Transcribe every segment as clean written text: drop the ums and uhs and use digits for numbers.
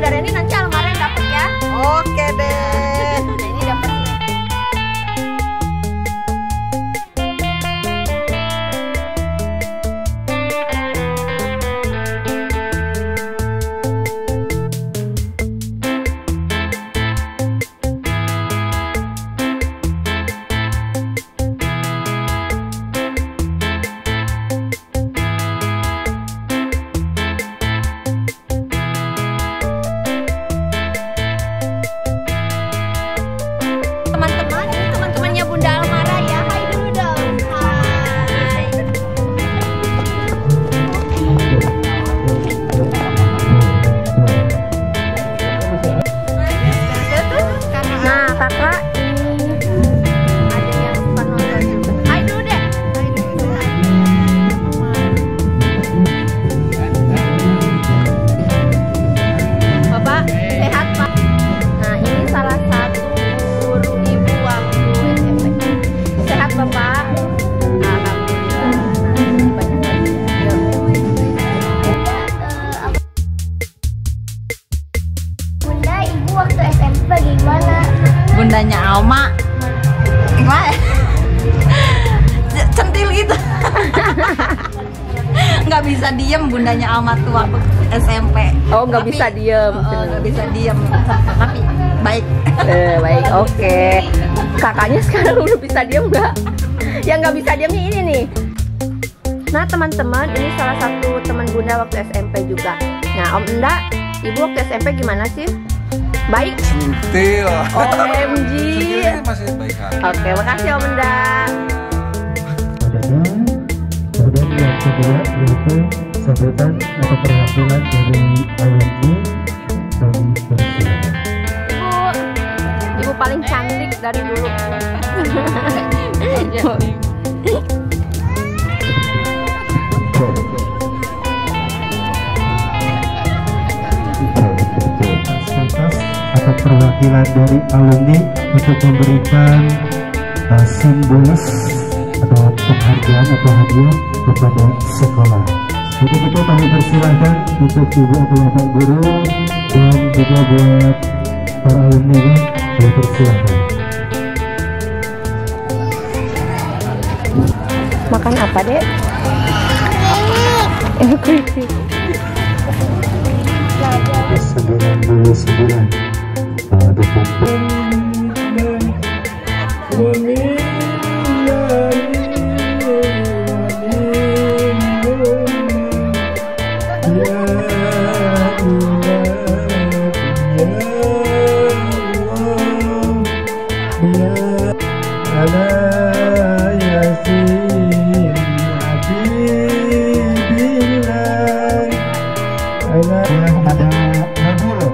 Bunda Reni nanti almara yang dapet ya. Oke deh. Nah, ini dapet. Teman-teman, ini teman-temannya Bunda Almara ya. Hai dulu dong. Hai. Nah, kakak ini ada yang suka nonton juga. Hai dulu deh. Hai dulu. Bapak sehat Pak. Nah, ini salah satu guru ibu waktu SMP. Sehat Bapak? Alhamdulillah. Nah, banyak belajar. Bunda, ibu waktu SMP gimana? Bundanya Alma gimana? Centil gitu. Nggak bisa diem bundanya Alma tuh waktu SMP. Oh, nggak bisa diem. Nggak bisa diem. Tapi baik. Baik, oke. Kakaknya sekarang udah bisa diem nggak? Yang nggak bisa diemnya ini nih. Nah teman-teman, ini salah satu teman Bunda waktu SMP juga. Nah Om Enda, ibu waktu SMP gimana sih? Baik? Centil. OMG. Masih baik kan? Oke, makasih Om Enda. Kemudian yang kedua yaitu sambutan atau perwakilan dari AWNI dari persidangan. Ibu paling cantik dari dulu. Fasilitas atau perwakilan dari alumni untuk memberikan simbolis atau penghargaan atau hadiah kepada sekolah. Jadi kita kami persilahkan untuk ibu atau bapak guru dan juga buat para alumni ini dipersilahkan. Makan apa dek? Keripik. 99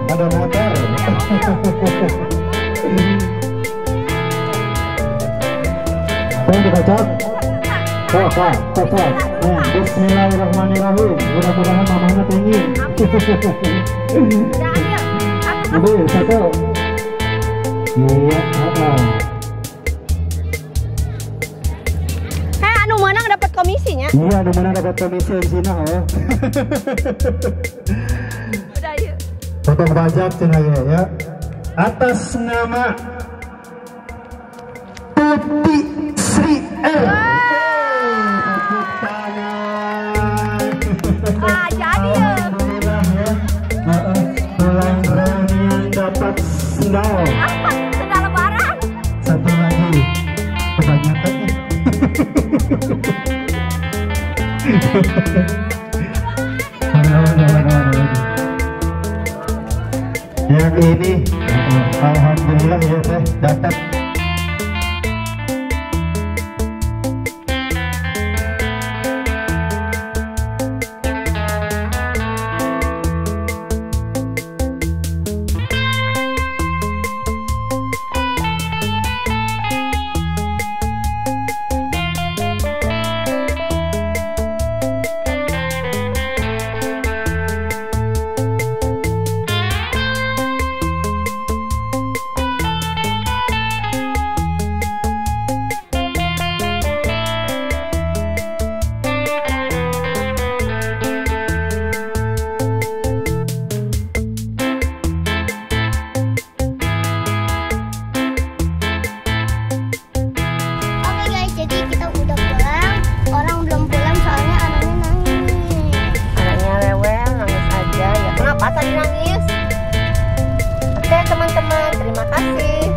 ada motor. Cocok. Cocok. Bismillahirrahmanirrahim. Mudah-mudahan mamanya tinggi. Udah, satu. Iya, apa? Anu menang dapat komisinya? Iya, anu menang dapat komisi di sini, oh. Udah yuk. Potong pajak cina ya. Atas nama Tuti Sri R. Tepuk tangan. Jadi ya. Alhamdulillah ya. Pulang Rani dapat sendal. Sendal lebaran. Satu lagi kebanyakan. Yang ini alhamdulillah ya teh dapat Terima kasih.